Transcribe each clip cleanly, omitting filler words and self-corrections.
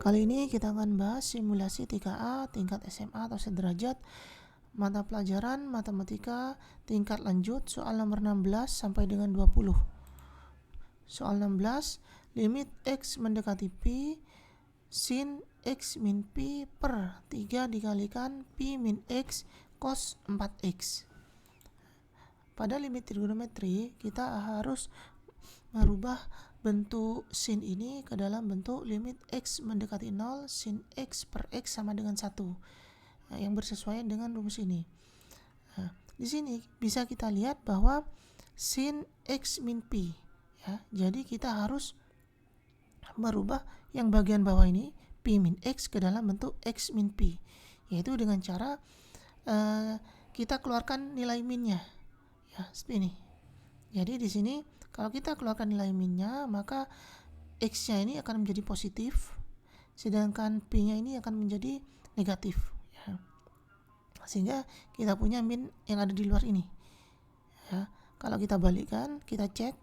Kali ini kita akan bahas simulasi 3A tingkat SMA atau sederajat mata pelajaran matematika tingkat lanjut soal nomor 16 sampai dengan 20. Soal 16, limit X mendekati Pi sin X min Pi per 3 dikalikan Pi min X cos 4X. Pada limit trigonometri kita harus merubah bentuk sin ini ke dalam bentuk limit X mendekati 0 sin X per X sama dengan 1 yang bersesuaian dengan rumus ini. Nah, di sini bisa kita lihat bahwa sin X min Pi ya, jadi kita harus merubah yang bagian bawah ini Pi min X ke dalam bentuk X min Pi, yaitu dengan cara kita keluarkan nilai minnya ya, seperti ini. Jadi di sini kalau kita keluarkan nilai minnya, maka X-nya ini akan menjadi positif, sedangkan P-nya ini akan menjadi negatif ya. Sehingga kita punya min yang ada di luar ini ya. Kalau kita balikkan, kita cek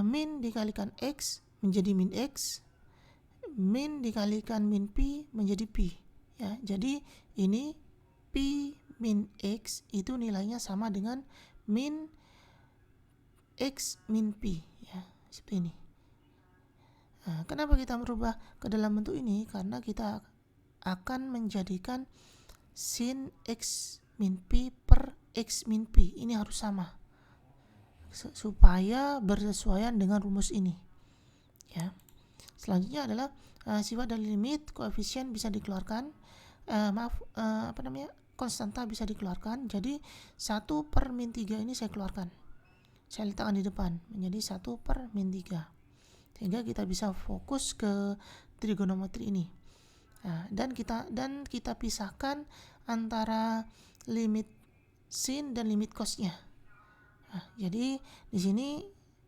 min dikalikan X menjadi min X, min dikalikan min P menjadi P ya. Jadi ini P min X itu nilainya sama dengan min X min P ya, seperti ini. Nah, kenapa kita merubah ke dalam bentuk ini? Karena kita akan menjadikan sin X min P per X min P ini harus sama supaya bersesuaian dengan rumus ini ya. Selanjutnya adalah sifat dari limit koefisien bisa dikeluarkan, konstanta bisa dikeluarkan. Jadi 1 per min 3 ini saya keluarkan, saya letakkan di depan menjadi 1 per min 3, sehingga kita bisa fokus ke trigonometri ini. Nah, dan kita pisahkan antara limit sin dan limit cosnya. Nah, jadi di sini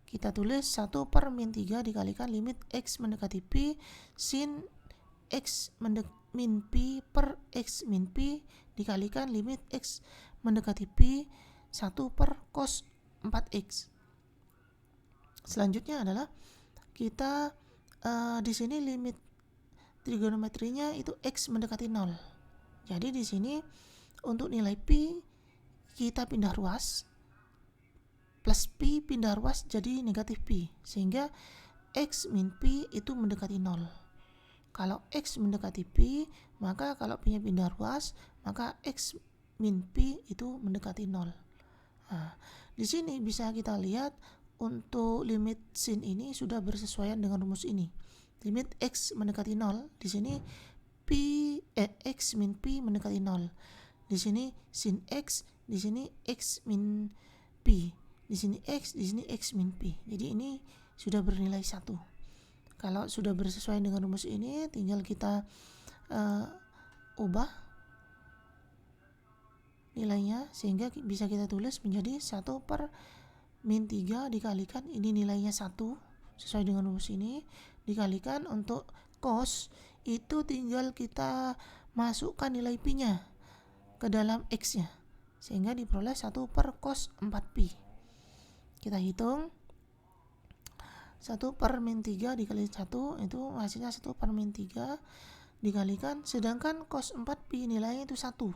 kita tulis 1 per min 3 dikalikan limit X mendekati Pi sin X min Pi per X min Pi dikalikan limit X mendekati Pi 1 per cos 4X. Selanjutnya adalah kita di sini limit trigonometrinya itu X mendekati 0. Jadi di sini untuk nilai Pi kita pindah ruas, plus Pi pindah ruas jadi negatif Pi, sehingga X min Pi itu mendekati 0. Kalau X mendekati Pi, maka kalau Pi-nya pindah ruas, maka X min Pi itu mendekati 0. Nah, di sini bisa kita lihat untuk limit sin ini sudah bersesuaian dengan rumus ini. Limit X mendekati 0, di sini X min Pi mendekati 0. Di sini sin X, di sini X min Pi. Di sini X, di sini X min Pi. Jadi ini sudah bernilai 1. Kalau sudah bersesuaian dengan rumus ini, tinggal kita ubah nilainya sehingga bisa kita tulis menjadi 1 per min 3 dikalikan ini nilainya 1 sesuai dengan rumus ini, dikalikan untuk cos itu tinggal kita masukkan nilai Pi nya ke dalam X nya sehingga diperoleh 1 per cos 4Pi. Kita hitung 1 per min 3 dikali 1 itu hasilnya 1 per min 3 dikalikan, sedangkan cos 4Pi nilainya itu 1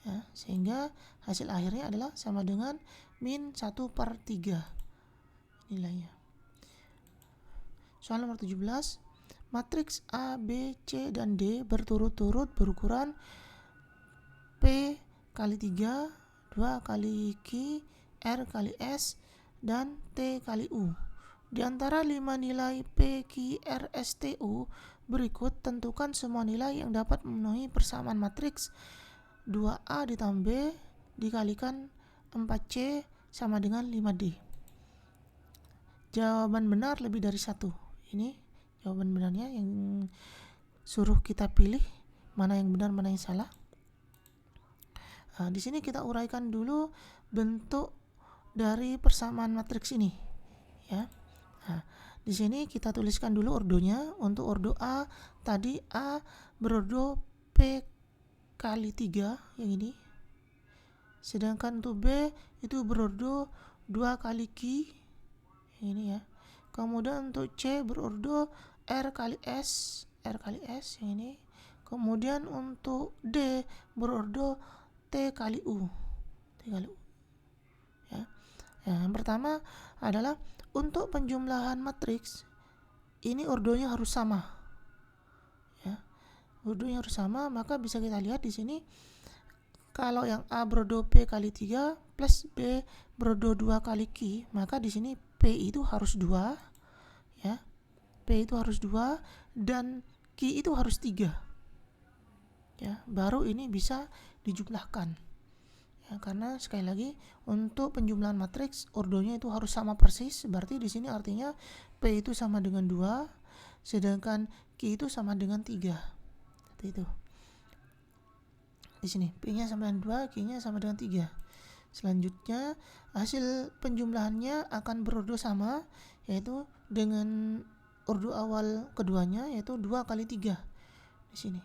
ya, sehingga hasil akhirnya adalah sama dengan min 1 per 3 nilainya. Soal nomor 17, matriks A, B, C, dan D berturut-turut berukuran P kali 3, 2 kali Q, R kali S, dan T kali U. Di antara 5 nilai P, Q, R, S, T, U berikut tentukan semua nilai yang dapat memenuhi persamaan matriks 2A ditambah B dikalikan 4C sama dengan 5D. Jawaban benar lebih dari 1. Ini jawaban benarnya yang suruh kita pilih mana yang benar mana yang salah. Di sini kita uraikan dulu bentuk dari persamaan matriks ini ya. Nah, di sini kita tuliskan dulu ordonya. Untuk ordo A tadi A berordo P kali 3 yang ini, sedangkan untuk B itu berordo 2 kali Q yang ini ya. Kemudian untuk C berordo R kali S yang ini. Kemudian untuk D berordo T kali U. Ya. Yang pertama adalah untuk penjumlahan matriks ini ordonya harus sama. Ya. Ordonya harus sama, maka bisa kita lihat di sini kalau yang A berordo P kali 3 plus B berordo 2 kali Q, maka di sini P itu harus 2, ya. P itu harus 2 dan Q itu harus 3. Ya, baru ini bisa dijumlahkan. Ya, karena sekali lagi untuk penjumlahan matriks ordonya itu harus sama persis, berarti di sini artinya P itu sama dengan 2 sedangkan Q itu sama dengan 3. Seperti itu. Di sini P-nya sama dengan 2, Q-nya sama dengan 3. Selanjutnya hasil penjumlahannya akan berordo sama, yaitu dengan ordo awal keduanya, yaitu 2 kali 3. Di sini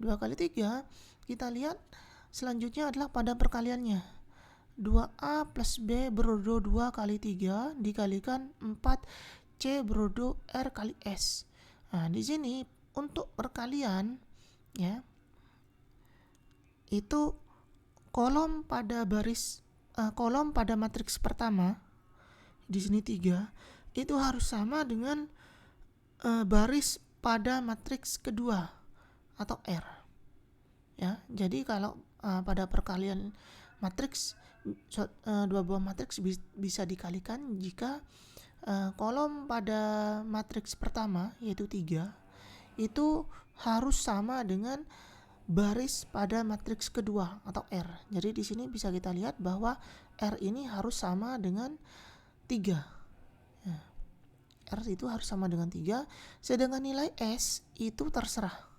2 kali 3, kita lihat selanjutnya adalah pada perkaliannya. 2A plus B berordo 2 kali 3 dikalikan 4C berordo R kali S. Nah, di sini untuk perkalian, ya, itu kolom pada matriks pertama, di sini 3, itu harus sama dengan baris pada matriks kedua atau R. Ya, jadi kalau pada perkalian matriks dua buah matriks bisa dikalikan jika kolom pada matriks pertama yaitu 3 itu harus sama dengan baris pada matriks kedua atau R. Jadi di sini bisa kita lihat bahwa R ini harus sama dengan 3. Ya. R itu harus sama dengan 3, sedangkan nilai S itu terserah.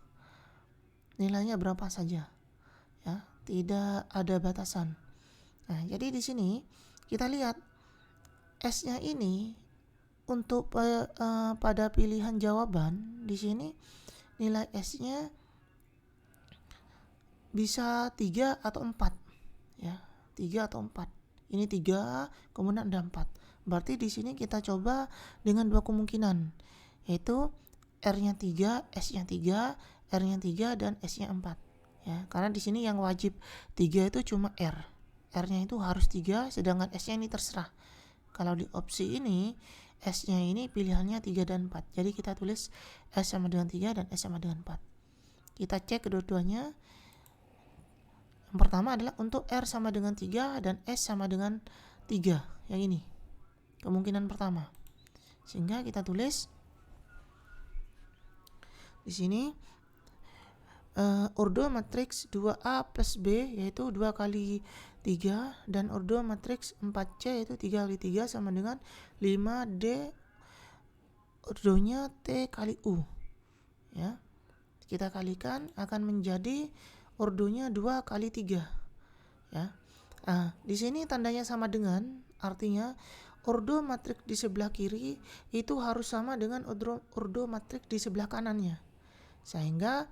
Nilainya berapa saja. Ya, tidak ada batasan. Nah, jadi di sini kita lihat S-nya ini untuk pada pilihan jawaban di sini nilai S-nya bisa 3 atau 4, ya, 3 atau 4. Ini 3, kemudian ada 4. Berarti di sini kita coba dengan dua kemungkinan, yaitu R-nya 3, S-nya 3, R-nya 3 dan S-nya 4. Ya, karena di sini yang wajib 3 itu cuma R. R-nya itu harus 3, sedangkan S-nya ini terserah. Kalau di opsi ini S-nya ini pilihannya 3 dan 4. Jadi kita tulis S sama dengan 3 dan S sama dengan 4. Kita cek kedua-duanya. Yang pertama adalah untuk R sama dengan 3 dan S sama dengan 3. Yang ini kemungkinan pertama. Sehingga kita tulis di sini ordo matriks 2A plus B yaitu 2 kali 3 dan ordo matriks 4C yaitu 3 kali 3 sama dengan 5D ordonya T kali U. Ya. Kita kalikan akan menjadi ordonya 2 kali 3. Ya. Di sini tandanya sama dengan, artinya ordo matriks di sebelah kiri itu harus sama dengan ordo matriks di sebelah kanannya. Sehingga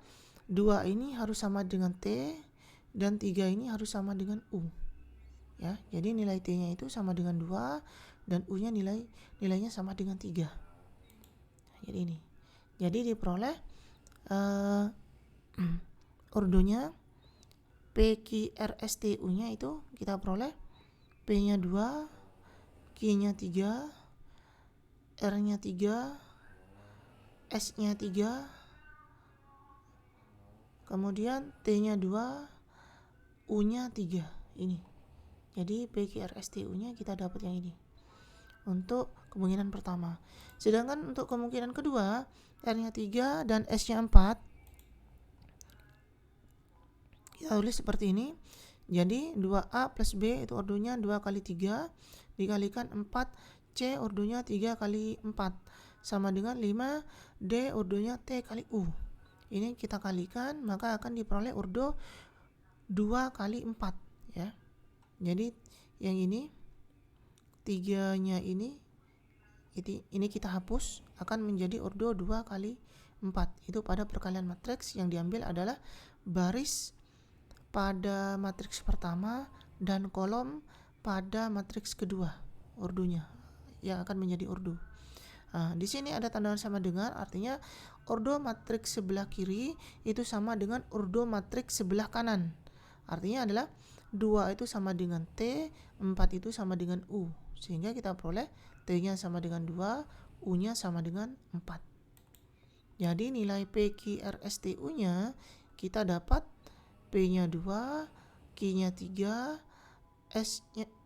2 ini harus sama dengan T dan 3 ini harus sama dengan U. Ya, jadi nilai T-nya itu sama dengan 2 dan U-nya nilainya sama dengan 3. Jadi ini. Jadi diperoleh ordonya PQRSTU-nya itu kita peroleh P-nya 2, Q-nya 3, R-nya 3, S-nya 3, kemudian T-nya 2, U-nya 3. Ini. Jadi PQRSTU-nya kita dapat yang ini. Untuk kemungkinan pertama. Sedangkan untuk kemungkinan kedua, R-nya 3 dan S-nya 4. Kita tulis seperti ini. Jadi 2A plus B itu ordonya 2 kali 3 dikalikan 4C ordonya 3 kali 4 sama dengan 5D ordonya T kali U. Ini kita kalikan maka akan diperoleh ordo 2 kali 4, ya. Jadi yang ini 3-nya ini kita hapus, akan menjadi ordo 2 kali 4. Itu pada perkalian matriks yang diambil adalah baris pada matriks pertama dan kolom pada matriks kedua, ordonya yang akan menjadi ordo. Nah, di sini ada tanda sama dengan, artinya ordo matriks sebelah kiri itu sama dengan ordo matriks sebelah kanan. Artinya adalah 2 itu sama dengan T, 4 itu sama dengan U. Sehingga kita peroleh T-nya sama dengan 2, U-nya sama dengan 4. Jadi nilai PQRSTU-nya kita dapat P-nya 2, Q-nya 3,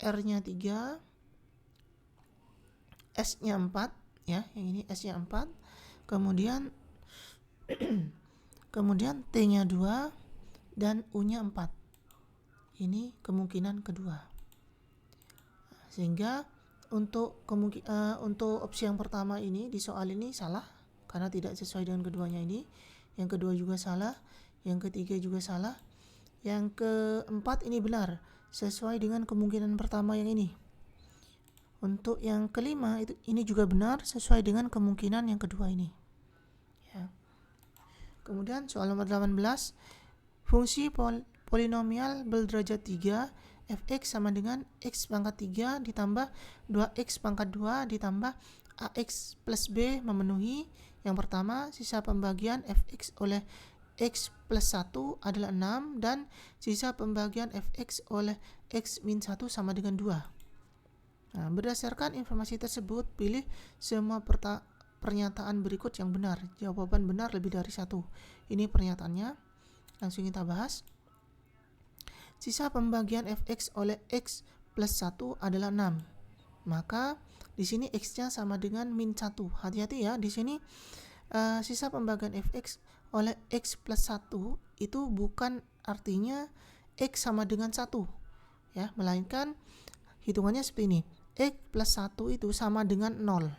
R-nya 3, S-nya 4, ya, yang ini S-nya 4. Kemudian T-nya 2 dan U-nya 4. Ini kemungkinan kedua. Sehingga untuk opsi yang pertama ini di soal ini salah karena tidak sesuai dengan keduanya ini. Yang kedua juga salah, yang ketiga juga salah. Yang keempat ini benar, sesuai dengan kemungkinan pertama yang ini. Untuk yang kelima ini juga benar, sesuai dengan kemungkinan yang kedua ini. Ya. Kemudian soal nomor 18, fungsi polinomial berderajat 3 fx sama dengan x pangkat 3 ditambah 2x pangkat 2 ditambah ax plus b memenuhi. Yang pertama, sisa pembagian fx oleh x plus 1 adalah 6 dan sisa pembagian fx oleh x min 1 sama dengan 2. Nah, berdasarkan informasi tersebut, pilih semua pernyataan berikut yang benar. Jawaban benar lebih dari 1. Ini pernyataannya. Langsung kita bahas. Sisa pembagian fx oleh x plus 1 adalah 6. Maka di sini x-nya sama dengan min 1. Hati-hati ya, di sini sisa pembagian fx oleh x plus 1 itu bukan artinya x sama dengan 1. Ya, melainkan hitungannya seperti ini. X plus 1 itu sama dengan 0.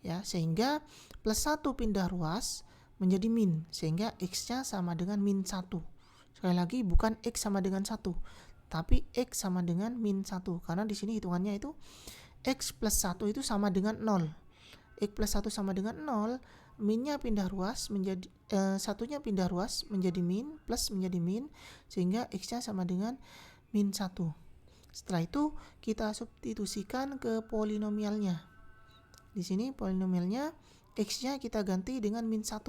Ya, sehingga plus 1 pindah ruas menjadi min, sehingga x-nya sama dengan min 1. Sekali lagi, bukan x sama dengan 1, tapi x sama dengan min 1. Karena di sini hitungannya itu x plus 1 itu sama dengan 0. X plus 1 sama dengan 0, minnya pindah ruas menjadi satunya pindah ruas menjadi min, plus menjadi min, sehingga x-nya sama dengan min 1. Setelah itu kita substitusikan ke polinomialnya. Di sini polinomialnya x-nya kita ganti dengan min 1.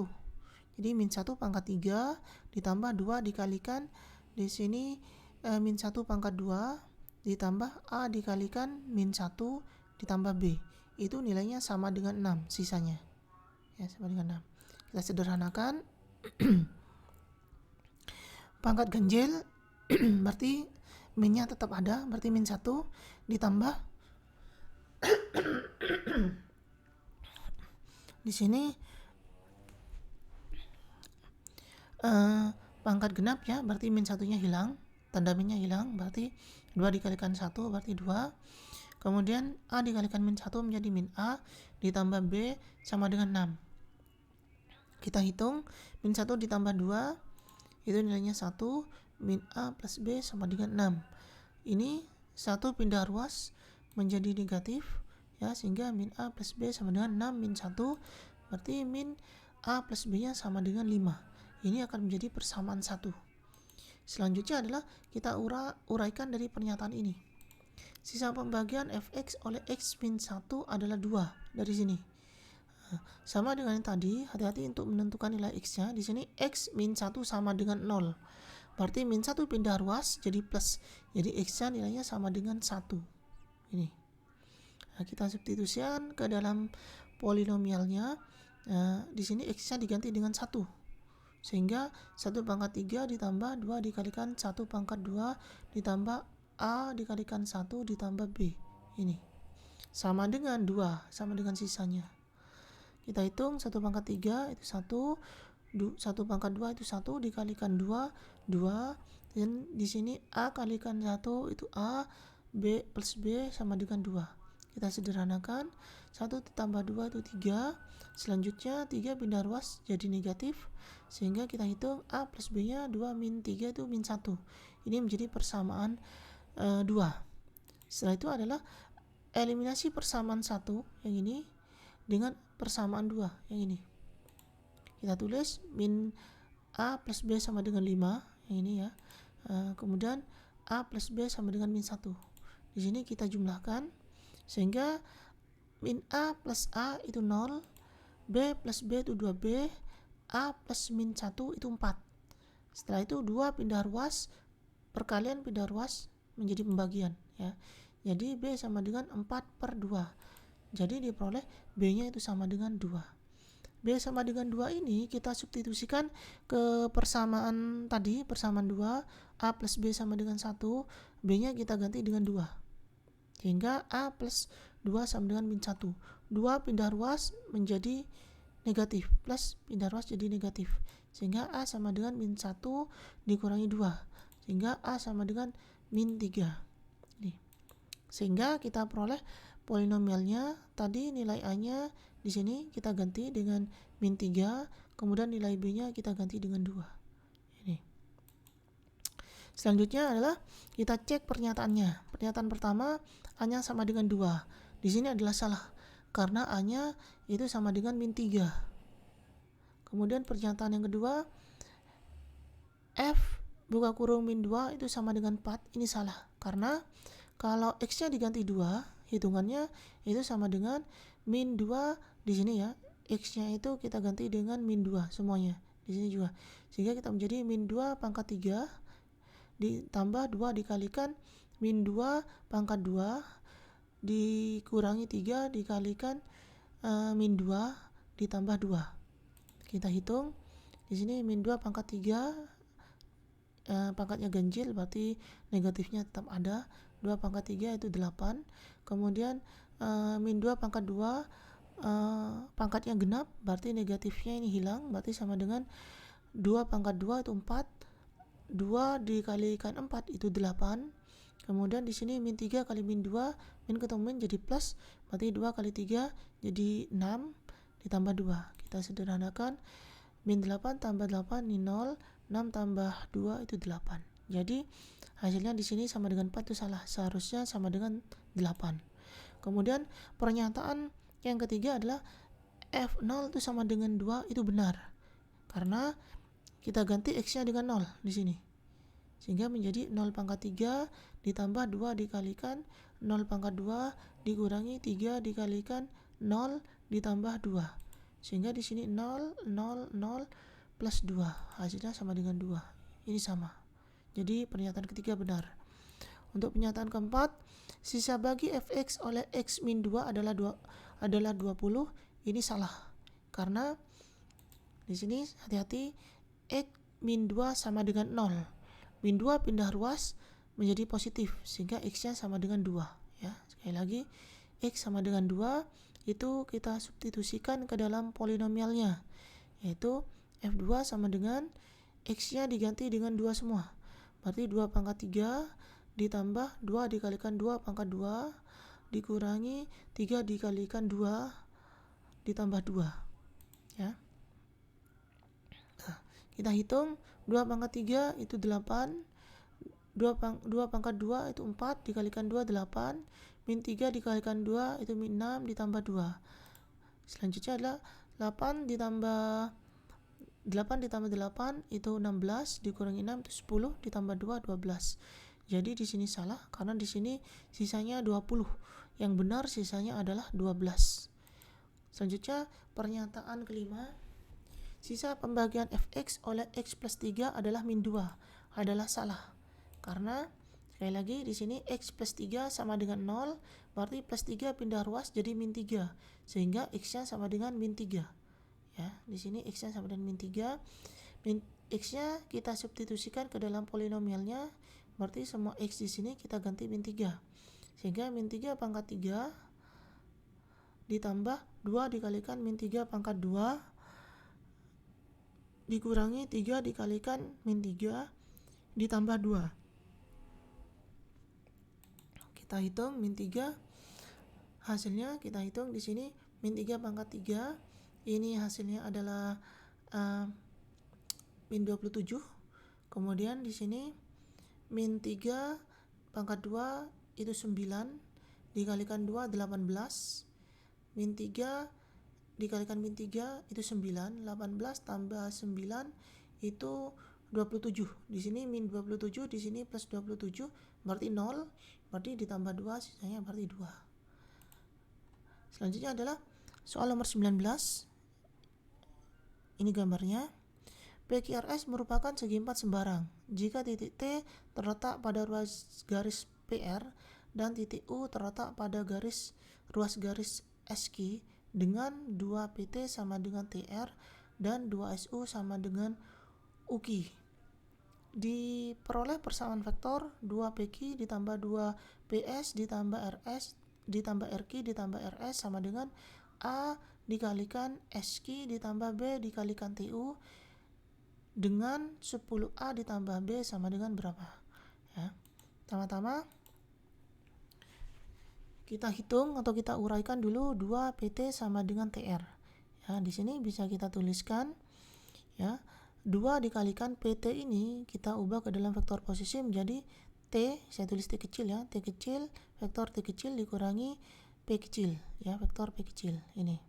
Jadi min 1 pangkat 3 ditambah 2 dikalikan di sini min 1 pangkat 2 ditambah A dikalikan min 1 ditambah B. Itu nilainya sama dengan 6 sisanya. Ya, sama dengan 6. Kita sederhanakan. Pangkat ganjil berarti minnya tetap ada, berarti min 1 ditambah di sini pangkat genap ya, berarti min 1-nya hilang, tanda minnya hilang, berarti 2 dikalikan 1 berarti 2. Kemudian A dikalikan min 1 menjadi min A ditambah B sama dengan 6. Kita hitung min 1 ditambah 2 itu nilainya 1, min A plus B sama dengan 6. Ini 1 pindah ruas menjadi negatif ya, sehingga min A plus B sama dengan 6 min 1, berarti min A plus B nya sama dengan 5. Ini akan menjadi persamaan 1. Selanjutnya adalah kita uraikan dari pernyataan ini. Sisa pembagian fx oleh x min 1 adalah 2 dari sini. Sama dengan yang tadi, hati-hati untuk menentukan nilai x-nya. Di sini x min 1 sama dengan 0. Berarti min 1 pindah ruas jadi plus. Jadi x-nya nilainya sama dengan 1. Ini. Nah, kita substitusikan ke dalam polinomialnya. Di sini x-nya diganti dengan 1. Sehingga 1 pangkat 3 ditambah 2 dikalikan 1 pangkat 2 ditambah A dikalikan 1 ditambah B. Ini sama dengan 2, sama dengan sisanya. Kita hitung 1 pangkat 3 itu 1, 1 pangkat 2 itu 1 dikalikan 2, 2. Dan di sini A kalikan 1 itu A, B plus B sama dengan 2. Kita sederhanakan, 1 ditambah 2 itu 3. Selanjutnya 3 pindah ruas jadi negatif, sehingga kita hitung A plus B nya 2 min 3 itu min 1. Ini menjadi persamaan 2. Setelah itu adalah eliminasi persamaan 1 yang ini dengan persamaan 2 yang ini. Kita tulis min A plus B sama dengan 5 yang ini ya. Kemudian A plus B sama dengan min 1. Di sini kita jumlahkan sehingga min A plus A itu 0, B plus B itu 2B, A plus min 1 itu 4. Setelah itu 2 pindah ruas, perkalian pindah ruas menjadi pembagian ya. Jadi B sama dengan 4/2. Jadi diperoleh B-nya itu sama dengan 2. B sama dengan 2 ini kita substitusikan ke persamaan tadi, persamaan 2, A plus B sama dengan 1, B-nya kita ganti dengan 2. Sehingga A plus 2 sama dengan min 1. 2 pindah ruas menjadi negatif, plus pindah ruas jadi negatif. Sehingga A sama dengan min 1 dikurangi 2. Sehingga A sama dengan min 3. Nih. Sehingga kita peroleh polinomialnya tadi nilai A-nya di sini kita ganti dengan min 3, kemudian nilai B-nya kita ganti dengan 2. Ini. Selanjutnya adalah kita cek pernyataannya. Pernyataan pertama, A-nya sama dengan 2. Di sini adalah salah karena A-nya itu sama dengan min 3. Kemudian pernyataan yang kedua, F buka kurung min 2 itu sama dengan 4. Ini salah karena kalau X-nya diganti 2, hitungannya itu sama dengan min 2 di sini ya. X-nya itu kita ganti dengan min 2 semuanya. Di sini juga. Sehingga kita menjadi min 2 pangkat 3 ditambah 2 dikalikan min 2 pangkat 2 dikurangi 3 dikalikan min 2 ditambah 2. Kita hitung. Di sini min 2 pangkat 3 pangkatnya ganjil berarti negatifnya tetap ada. 2 pangkat 3 itu 8. Kemudian min 2 pangkat 2 pangkatnya genap berarti negatifnya ini hilang, berarti sama dengan 2 pangkat 2 itu 4. 2 dikalikan 4 itu 8. Kemudian di sini min 3 kali min 2, min ketemu min jadi plus, berarti 2 kali 3 jadi 6 ditambah 2. Kita sederhanakan, min 8 tambah 8 ini 0, 6 tambah 2 itu 8. Jadi hasilnya di sini sama dengan 4 itu salah, seharusnya sama dengan 8. Kemudian pernyataan yang ketiga adalah F0 itu sama dengan 2 itu benar. Karena kita ganti X-nya dengan 0 di sini. Sehingga menjadi 0 pangkat 3 ditambah 2 dikalikan 0 pangkat 2 dikurangi 3 dikalikan 0 ditambah 2. Sehingga di sini 0, 0, 0 plus 2. Hasilnya sama dengan 2. Ini sama. Jadi pernyataan ketiga benar. Untuk pernyataan keempat, sisa bagi fx oleh x min 2 adalah 20. Ini salah. Karena di sini hati-hati, x min 2 sama dengan 0. Min 2 pindah ruas menjadi positif sehingga x-nya sama dengan 2 ya. Sekali lagi, x sama dengan 2 itu kita substitusikan ke dalam polinomialnya, yaitu f2 sama dengan x-nya diganti dengan 2 semua. Berarti 2 pangkat 3 ditambah 2 dikalikan 2 pangkat 2 dikurangi 3 dikalikan 2 ditambah 2 ya. Nah, kita hitung 2 pangkat 3 itu 8, 2 pangkat 2 itu 4 dikalikan 2 8, min 3 dikalikan 2 itu min 6 ditambah 2. Selanjutnya adalah 8 ditambah 8 itu 16 dikurangi 6 itu 10 ditambah 2 12. Jadi di sini salah karena di sini sisanya 20. Yang benar sisanya adalah 12. Selanjutnya pernyataan kelima, sisa pembagian fx oleh x plus 3 adalah min 2 adalah salah. Karena sekali lagi di sini x plus 3 sama dengan 0, berarti plus 3 pindah ruas jadi min 3. Sehingga x-nya sama dengan min 3. Ya, di sini x-nya sama dengan min 3. X-nya kita substitusikan ke dalam polinomialnya, berarti semua x di sini kita ganti min 3. Sehingga min 3 pangkat 3 ditambah 2 dikalikan min 3 pangkat 2 dikurangi 3 dikalikan min 3 ditambah 2. Kita hitung min 3 hasilnya, kita hitung di sini min 3 pangkat 3 ini hasilnya adalah min 27. Kemudian di sini min 3 pangkat 2 itu 9 dikalikan 2 18. Min 3 dikalikan min 3 itu 9. 18 tambah 9 itu 27. Di sini min 27, di sini plus 27 berarti 0. Berarti ditambah 2 sisanya berarti 2. Selanjutnya adalah soal nomor 19. Ini gambarnya. PQRS merupakan segi empat sembarang jika titik T terletak pada ruas garis PR dan titik U terletak pada ruas garis SQ dengan 2 PT sama dengan TR dan 2 SU sama dengan UK. Diperoleh persamaan vektor 2 PQ ditambah 2 PS ditambah RS ditambah RQ ditambah RS sama dengan A dikalikan SQ ditambah B dikalikan TU dengan 10A ditambah B sama dengan berapa? Ya. Pertama-tama kita hitung atau kita uraikan dulu 2 PT sama dengan TR. Ya, di sini bisa kita tuliskan ya. 2 dikalikan PT ini kita ubah ke dalam vektor posisi menjadi T, saya tulis T kecil ya, T kecil, vektor T kecil dikurangi P kecil ya, vektor P kecil ini.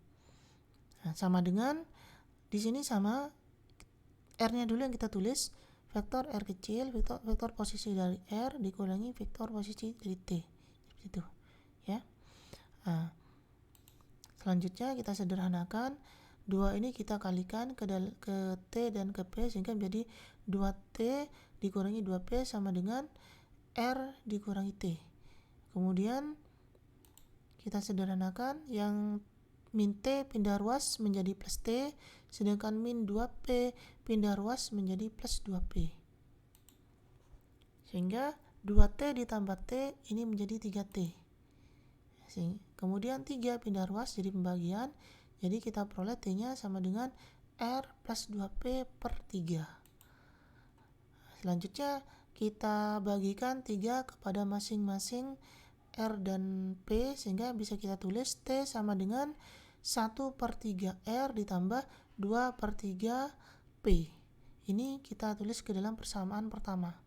Nah, sama dengan di sini sama R-nya dulu yang kita tulis, vektor R kecil, vektor posisi dari R dikurangi vektor posisi dari T. Seperti itu ya. Nah, selanjutnya kita sederhanakan 2 ini kita kalikan ke T dan ke P sehingga menjadi 2T dikurangi 2P sama dengan R dikurangi T. Kemudian kita sederhanakan yang min T pindah ruas menjadi plus T, sedangkan min 2P pindah ruas menjadi plus 2P. Sehingga 2T ditambah T ini menjadi 3T. Kemudian 3 pindah ruas jadi pembagian, jadi kita peroleh T-nya sama dengan R plus 2P per 3. Selanjutnya kita bagikan 3 kepada masing-masing R dan P sehingga bisa kita tulis T sama dengan 1 per 3 R ditambah 2 per 3 P. Ini kita tulis ke dalam persamaan pertama.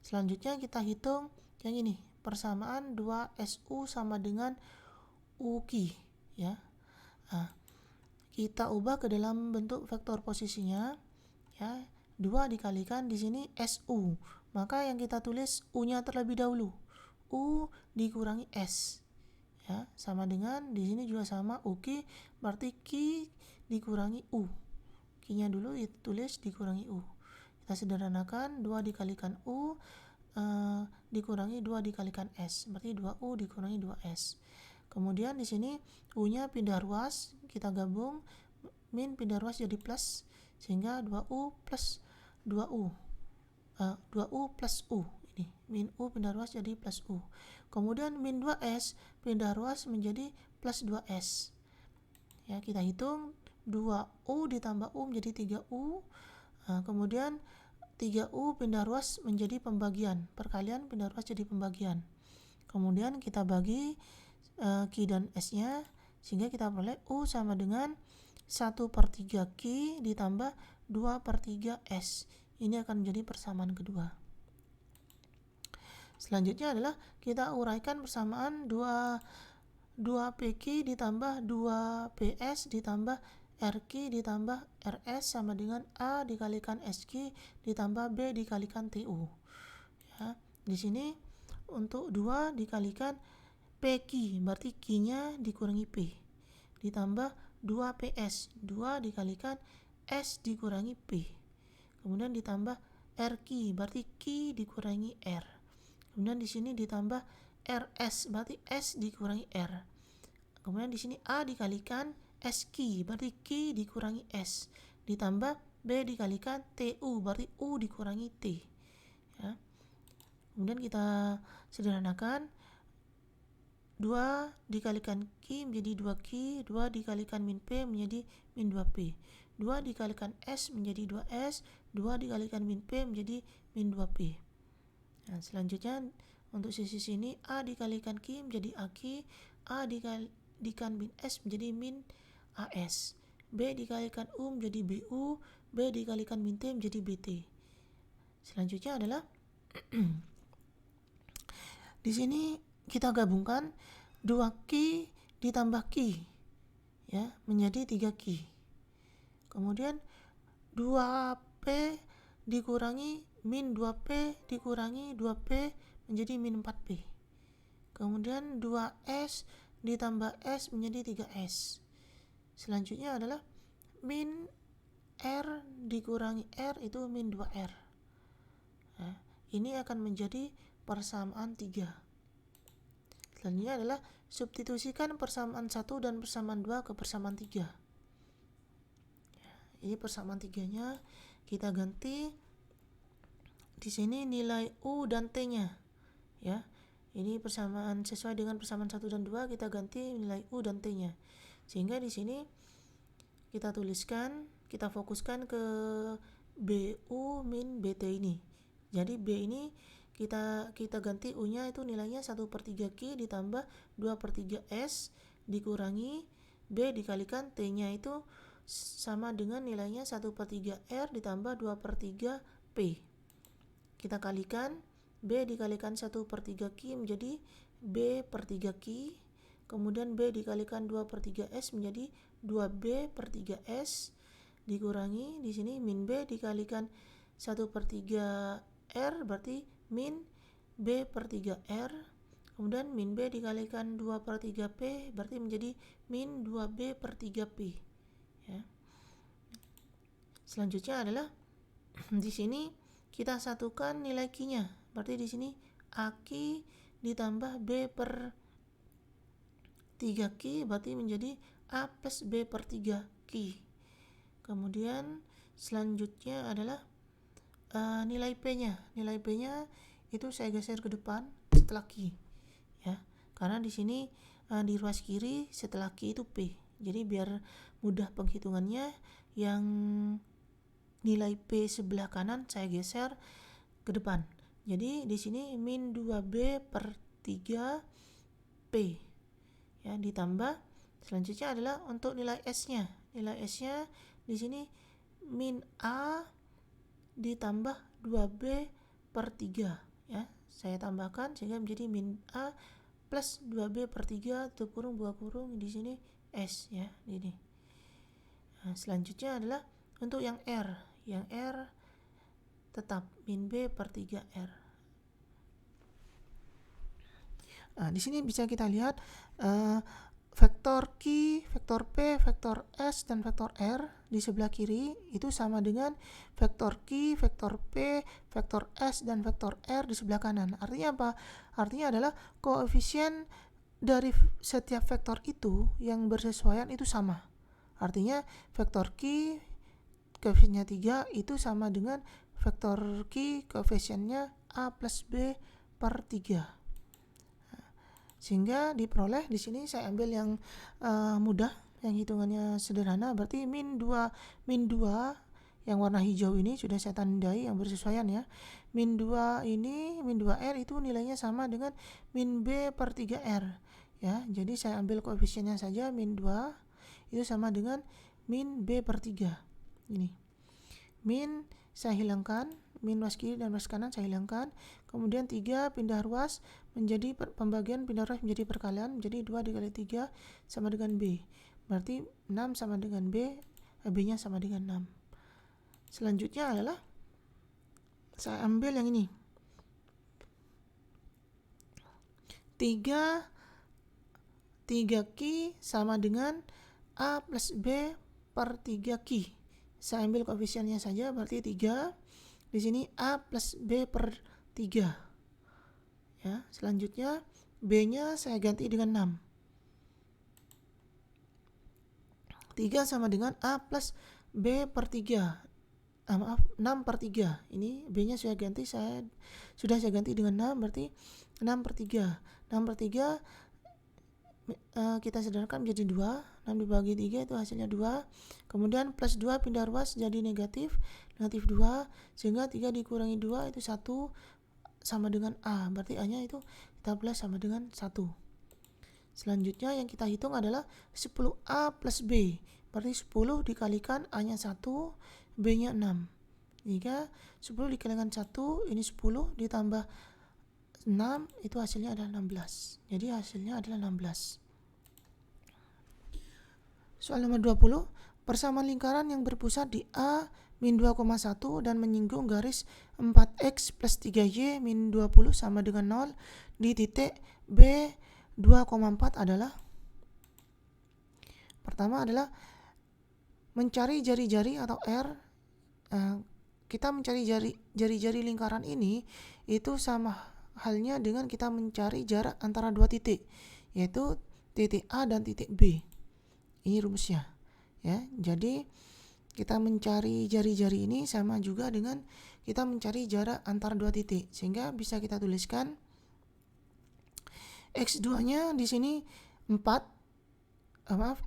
Selanjutnya kita hitung yang ini, persamaan 2 SU sama dengan UK ya. Nah, kita ubah ke dalam bentuk vektor posisinya ya. 2 dikalikan di sini SU. Maka yang kita tulis U-nya terlebih dahulu. U dikurangi S. Ya, sama dengan di sini juga sama UK, berarti Q dikurangi U. Q-nya dulu ditulis dikurangi U. Kita sederhanakan 2 dikalikan U dikurangi 2 dikalikan S, berarti 2U dikurangi 2S. Kemudian di sini U-nya pindah ruas, kita gabung, min pindah ruas jadi plus, sehingga 2U plus 2U 2U plus U ini, min U pindah ruas jadi plus U. Kemudian min 2S pindah ruas menjadi plus 2S ya, kita hitung 2U ditambah U menjadi 3U. Kemudian 3U pindah ruas menjadi pembagian, perkalian pindah ruas jadi pembagian. Kemudian kita bagi Q dan S nya sehingga kita peroleh U sama dengan 1 per 3 Q ditambah 2 per 3 S. Ini akan menjadi persamaan kedua. Selanjutnya adalah kita uraikan persamaan 2 PQ ditambah 2 PS ditambah RQ ditambah RS sama dengan A dikalikan SQ ditambah B dikalikan TU. Ya, di sini untuk 2 dikalikan PQ, berarti Q-nya dikurangi P. Ditambah 2 PS, 2 dikalikan S dikurangi P. Kemudian ditambah RQ, berarti Q dikurangi R. Kemudian di sini ditambah RS, berarti S dikurangi R. Kemudian di sini A dikalikan SQ, berarti Q dikurangi S, ditambah B dikalikan TU, berarti U dikurangi T ya. Kemudian kita sederhanakan 2 dikalikan Q menjadi 2Q, 2 dikalikan min P menjadi min 2P, 2 dikalikan S menjadi 2S, 2 dikalikan min P menjadi min 2P. Nah, selanjutnya untuk sisi sini A dikalikan Q menjadi AQ, A dikalikan min S menjadi min AS, B dikalikan U menjadi BU, B dikalikan min T menjadi BT. Selanjutnya adalah di sini kita gabungkan 2Q ditambah Q ya menjadi 3Q. Kemudian 2P dikurangi min 2P dikurangi 2P menjadi min 4P. Kemudian 2S ditambah S menjadi 3S. Selanjutnya adalah min R dikurangi R itu min 2R. Nah, ini akan menjadi persamaan 3. Selanjutnya adalah substitusikan persamaan 1 dan persamaan 2 ke persamaan 3. Ini persamaan 3-nya kita ganti di sini nilai U dan T-nya. Ya. Ini persamaan sesuai dengan persamaan 1 dan 2, kita ganti nilai U dan T-nya. Sehingga di sini kita tuliskan, kita fokuskan ke BU min BT ini. Jadi B ini kita ganti U-nya itu nilainya 1/3Q ditambah 2/3S dikurangi B dikalikan T-nya itu sama dengan nilainya 1/3R ditambah 2/3P. Kita kalikan B dikalikan 1/3Q menjadi B/3Q, kemudian B dikalikan 2/3S menjadi 2B/3S dikurangi di sini min B dikalikan 1/3R berarti min B/3R, kemudian min B dikalikan 2/3P berarti menjadi min 2B/3P. Ya. Selanjutnya adalah di sini kita satukan nilai Q-nya. Berarti di sini AK ditambah B/3Q berarti menjadi A plus B/3Q. Kemudian selanjutnya adalah nilai P-nya. Nilai P-nya itu saya geser ke depan setelah Q. Ya. Karena di sini di ruas kiri setelah Q itu P. Jadi biar mudah penghitungannya, yang nilai P sebelah kanan saya geser ke depan. Jadi di sini min 2B/3P. Ya, ditambah selanjutnya adalah untuk nilai S-nya. Nilai S-nya di sini min A ditambah 2B/3. Ya, saya tambahkan sehingga menjadi min A plus 2B/3 tutup kurung buka kurung di sini S ya, ini. Nah, selanjutnya adalah untuk yang R. Yang R tetap min B/3R. Nah, di sini bisa kita lihat vektor Q, vektor P, vektor S, dan vektor R di sebelah kiri itu sama dengan vektor Q, vektor P, vektor S, dan vektor R di sebelah kanan. Artinya apa? Artinya adalah koefisien dari setiap vektor itu yang bersesuaian itu sama. Artinya vektor Q koefisiennya 3 itu sama dengan vektor Q koefisiennya A plus B/3. Sehingga diperoleh di sini saya ambil yang mudah, yang hitungannya sederhana, berarti min 2 yang warna hijau ini sudah saya tandai yang bersesuaian ya. Min 2 ini, min 2R itu nilainya sama dengan min B/3R ya. Jadi saya ambil koefisiennya saja, min 2 itu sama dengan min B/3. Ini. Min saya hilangkan, min ruas kiri dan ruas kanan saya hilangkan. Kemudian 3 pindah ruas menjadi pembagian pindah ruas menjadi perkalian, menjadi 2 dikali 3 sama dengan B. Berarti 6 sama dengan B, B-nya sama dengan 6. Selanjutnya adalah saya ambil yang ini. 3Q sama dengan A plus B/3Q. Saya ambil koefisiennya saja, berarti 3. Di sini A plus B/3. Ya, selanjutnya B-nya saya ganti dengan 6. 3 sama dengan A plus B/3. 6/3. Ini B-nya saya ganti, sudah saya ganti dengan 6, berarti 6/3. 6/3 kita sederhanakan menjadi 2. 6 dibagi 3 itu hasilnya 2. Kemudian plus 2 pindah ruas jadi negatif 2, sehingga 3 dikurangi 2 itu 1 sama dengan A. Berarti A-nya itu kita plus sama dengan 1. Selanjutnya yang kita hitung adalah 10A plus B. Berarti 10 dikalikan A-nya 1, B-nya 6. Jika 10 dikalikan 1, ini 10 ditambah 6, itu hasilnya adalah 16. Jadi hasilnya adalah 16. Soal nomor 20, persamaan lingkaran yang berpusat di A min 2,1 dan menyinggung garis 4x plus 3y min 20 sama dengan 0 di titik B 2,4 adalah Pertama adalah mencari jari-jari atau R. Kita mencari jari-jari lingkaran ini itu sama halnya dengan kita mencari jarak antara dua titik, yaitu titik A dan titik B. Ini rumusnya ya. Jadi kita mencari jari-jari ini sama juga dengan kita mencari jarak antara dua titik, sehingga bisa kita tuliskan X2-nya di sini 4.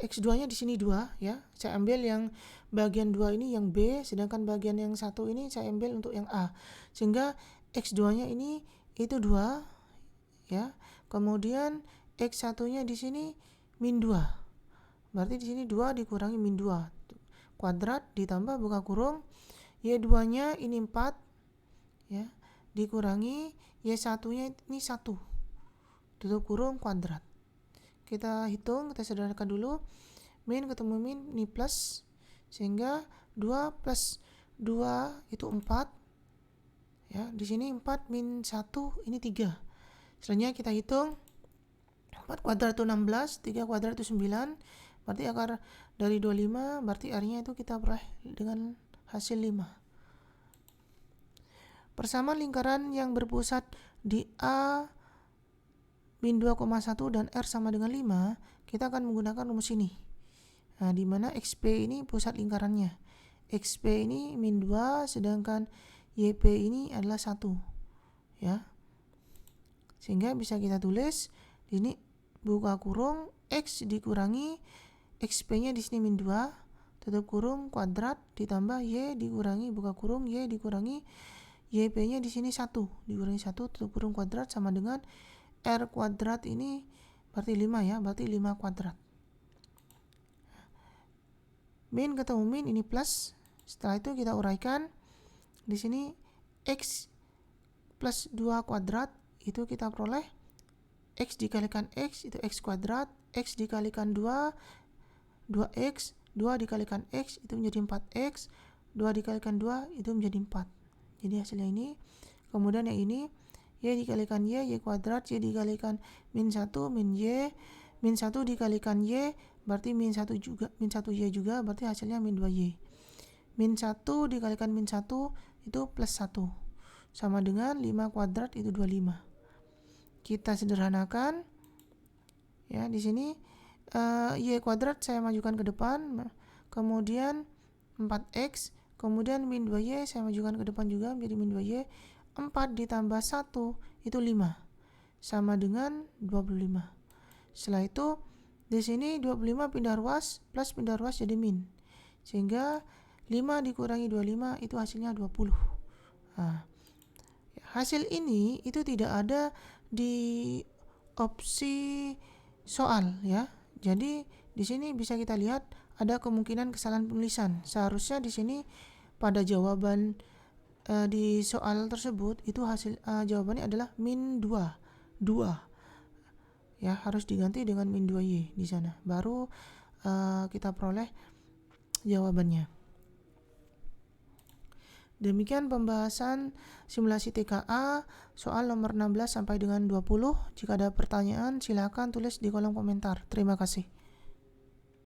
X2-nya di sini 2 ya. Saya ambil yang bagian 2 ini yang B, sedangkan bagian yang 1 ini saya ambil untuk yang A. Sehingga X2-nya ini itu 2 ya. Kemudian X1-nya di sini min 2. Berarti di sini 2 dikurangi min 2 kuadrat ditambah buka kurung Y2-nya ini 4 ya, dikurangi Y1-nya ini 1 tutup kurung kuadrat. Kita hitung, kita sederhanakan dulu. Min ketemu min, ini plus, sehingga 2 plus 2 itu 4 ya. Di sini 4 min 1 ini 3. Selanjutnya kita hitung 4 kuadrat itu 16, 3 kuadrat itu 9. Berarti akar dari 25, berarti R-nya itu kita peroleh dengan hasil 5. Persamaan lingkaran yang berpusat di A min 2,1 dan R sama dengan 5, kita akan menggunakan rumus ini. Nah, di mana XP ini pusat lingkarannya. XP ini min 2, sedangkan YP ini adalah 1. Ya. Sehingga bisa kita tulis di sini buka kurung X dikurangi XP-nya di sini min 2, tutup kurung kuadrat ditambah Y dikurangi buka kurung Y dikurangi YP-nya di sini 1 dikurangi 1 tutup kurung kuadrat sama dengan R kuadrat ini berarti 5 ya, berarti 5 kuadrat. Min ketemu min ini plus. Setelah itu kita uraikan. Di sini X plus 2 kuadrat itu kita peroleh X dikalikan X itu X kuadrat, X dikalikan 2 2X, 2 dikalikan X itu menjadi 4X, 2 dikalikan 2 itu menjadi 4. Jadi hasilnya ini. Kemudian yang ini Y dikalikan Y kuadrat, Y dikalikan min 1, min Y, min 1 dikalikan Y, berarti min 1 juga, min 1 Y juga, berarti hasilnya min 2Y. Min 1 dikalikan min 1 itu plus 1. Sama dengan 5 kuadrat itu 25. Kita sederhanakan. Ya, di sini Y kuadrat saya majukan ke depan, kemudian 4X, kemudian min 2Y saya majukan ke depan juga menjadi min 2Y. 4 ditambah 1 itu 5 sama dengan 25. Setelah itu di sini 25 pindah ruas plus pindah ruas jadi min, sehingga 5 dikurangi 25 itu hasilnya 20. Nah, hasil ini itu tidak ada di opsi soal ya. Jadi di sini bisa kita lihat ada kemungkinan kesalahan penulisan. Seharusnya di sini pada jawaban di soal tersebut itu hasil jawabannya adalah min 2 ya, harus diganti dengan min 2Y di sana, baru kita peroleh jawabannya. Demikian pembahasan simulasi TKA soal nomor 16 sampai dengan 20. Jika ada pertanyaan silakan tulis di kolom komentar. Terima kasih.